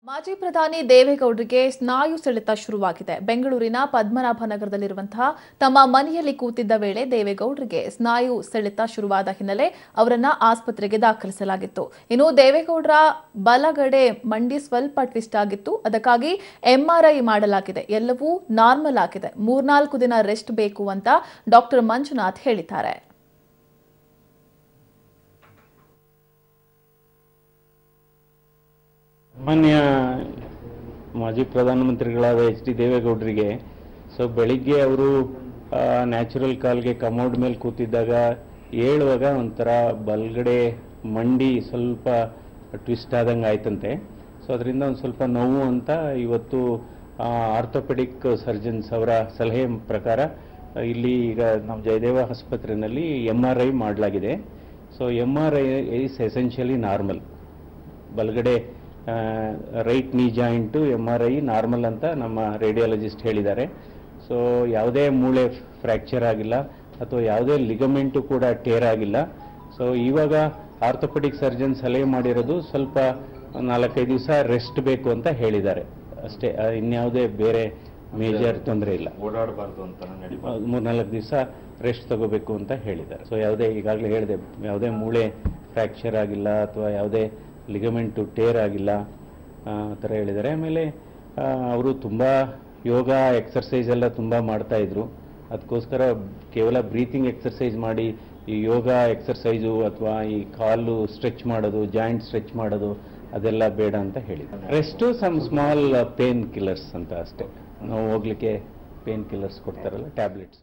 ಮಾಜಿ ಪ್ರಧಾನಿ ದೇವೇಗೌಡರಿಗೆ ಸ್ನಾಯು ಸೆಳೆತ ಶುರುವಾಗಿದೆ. ಬೆಂಗಳೂರಿನ ಪದ್ಮನಾಭನಗರದಲ್ಲಿರುವಂತಹ ತಮ್ಮ ಮನೆಯಲ್ಲಿ ಕೂತಿದ್ದ ವೇಳೆ ದೇವೇಗೌಡರಿಗೆ ಸ್ನಾಯು ಸೆಳೆತ ಶುರುವಾದ ಹಿನ್ನೆಲೆ ಅವರನ್ನ ಆಸ್ಪತ್ರೆಗೆ ದಾಖಲಿಸಲಾಗಿತ್ತು. ಇನ್ನು ದೇವೇಗೌಡರ ಬಲಗಡೆ ಮಂಡಿ ಸ್ವಲ್ಪ ಟ್ವಿಸ್ಟ್ ಆಗಿತ್ತು. ಅದಕ್ಕಾಗಿ ಎಂಆರ್ಐ ಮಾಡಲಾಗಿದೆ. ಎಲ್ಲವೂ ನಾರ್ಮಲ್ ಆಗಿದೆ. 3-4 ದಿನ ರೆಸ್ಟ್ ಬೇಕು ಅಂತ ಡಾಕ್ಟರ್ ಮಂಜುನಾಥ್ ಹೇಳಿದ್ದಾರೆ. ಮಾನ್ಯ ಮಾಜಿ ಪ್ರಧಾನಮಂತ್ರಿಗಳಾದ ಡಿ ದೇವೇಗೌಡರಿಗೆ ಬೆಳಿಗ್ಗೆ ಅವರು ನ್ಯಾಚುರಲ್ ಕಾಲ್ಗೆ ಕಮೋಡ್ ಮೇಲೆ ಕೂತಿದ್ದಾಗ ಏಳುವಾಗ ಒಂಥರ ಬಲಗಡೆ ಮಂಡಿ ಸ್ವಲ್ಪ ಟ್ವಿಸ್ಟ್ ಆದಂಗೆ ಆಯ್ತಂತೆ. ಅದರಿಂದ ಒಂದು ಸ್ವಲ್ಪ ನೋವು ಅಂತ ಇವತ್ತು ಆರ್ಥೋಪೆಡಿಕ್ ಸರ್ಜನ್ಸ್ ಅವರ ಸಲಹೆ ಪ್ರಕಾರ ಇಲ್ಲಿ ಈಗ ನಮ್ಮ ಜಯದೇವ ಆಸ್ಪತ್ರೆಯಲ್ಲಿ MRI ಮಾಡಲಾಗಿದೆ. MRI is essentially normal. ಬಲಗಡೆ ರೈಟ್ ನೀ ಜಾಯಿಂಟು MRI ನಾರ್ಮಲ್ ಅಂತ ನಮ್ಮ ರೇಡಿಯಾಲಜಿಸ್ಟ್ ಹೇಳಿದ್ದಾರೆ. ಯಾವುದೇ ಮೂಳೆ ಫ್ರ್ಯಾಕ್ಚರ್ ಆಗಿಲ್ಲ ಅಥವಾ ಯಾವುದೇ ಲಿಗಮೆಂಟು ಕೂಡ ಟೇರ್ ಆಗಿಲ್ಲ. ಇವಾಗ ಆರ್ಥೋಪೆಡಿಕ್ ಸರ್ಜನ್ ಸಲಹೆ ಮಾಡಿರೋದು ಸ್ವಲ್ಪ 4-5 ದಿವಸ ರೆಸ್ಟ್ ಬೇಕು ಅಂತ ಹೇಳಿದ್ದಾರೆ ಅಷ್ಟೇ. ಇನ್ಯಾವುದೇ ಬೇರೆ ಮೇಜರ್ ತೊಂದರೆ ಇಲ್ಲ. ಓಡಾಡಬಾರ್ದು ಅಂತ 3-4 ದಿವಸ ರೆಸ್ಟ್ ತಗೋಬೇಕು ಅಂತ ಹೇಳಿದ್ದಾರೆ. ಯಾವುದೇ ಈಗಾಗಲೇ ಹೇಳಿದೆ, ಯಾವುದೇ ಮೂಳೆ ಫ್ರ್ಯಾಕ್ಚರ್ ಆಗಿಲ್ಲ ಅಥವಾ ಯಾವುದೇ ಲಿಗಮೆಂಟು ಟೇರ್ ಆಗಿಲ್ಲ ಆ ಥರ ಹೇಳಿದ್ದಾರೆ. ಆಮೇಲೆ ಅವರು ತುಂಬ ಯೋಗ ಎಕ್ಸರ್ಸೈಸ್ ಎಲ್ಲ ತುಂಬ ಮಾಡ್ತಾಯಿದ್ರು. ಅದಕ್ಕೋಸ್ಕರ ಕೇವಲ ಬ್ರೀತಿಂಗ್ ಎಕ್ಸರ್ಸೈಸ್ ಮಾಡಿ ಈ ಯೋಗ ಎಕ್ಸರ್ಸೈಸು ಅಥವಾ ಈ ಕಾಲು ಸ್ಟ್ರೆಚ್ ಮಾಡೋದು, ಜಾಯಿಂಟ್ ಸ್ಟ್ರೆಚ್ ಮಾಡೋದು ಅದೆಲ್ಲ ಬೇಡ ಅಂತ ಹೇಳಿದ್ರು. Rest some small painkillers ಅಂತ ಅಷ್ಟೇ. ನಾವು ಹೋಗ್ಲಿಕ್ಕೆ ಪೇನ್ ಕಿಲ್ಲರ್ಸ್ ಕೊಡ್ತಾರಲ್ಲ, ಟ್ಯಾಬ್ಲೆಟ್ಸ್.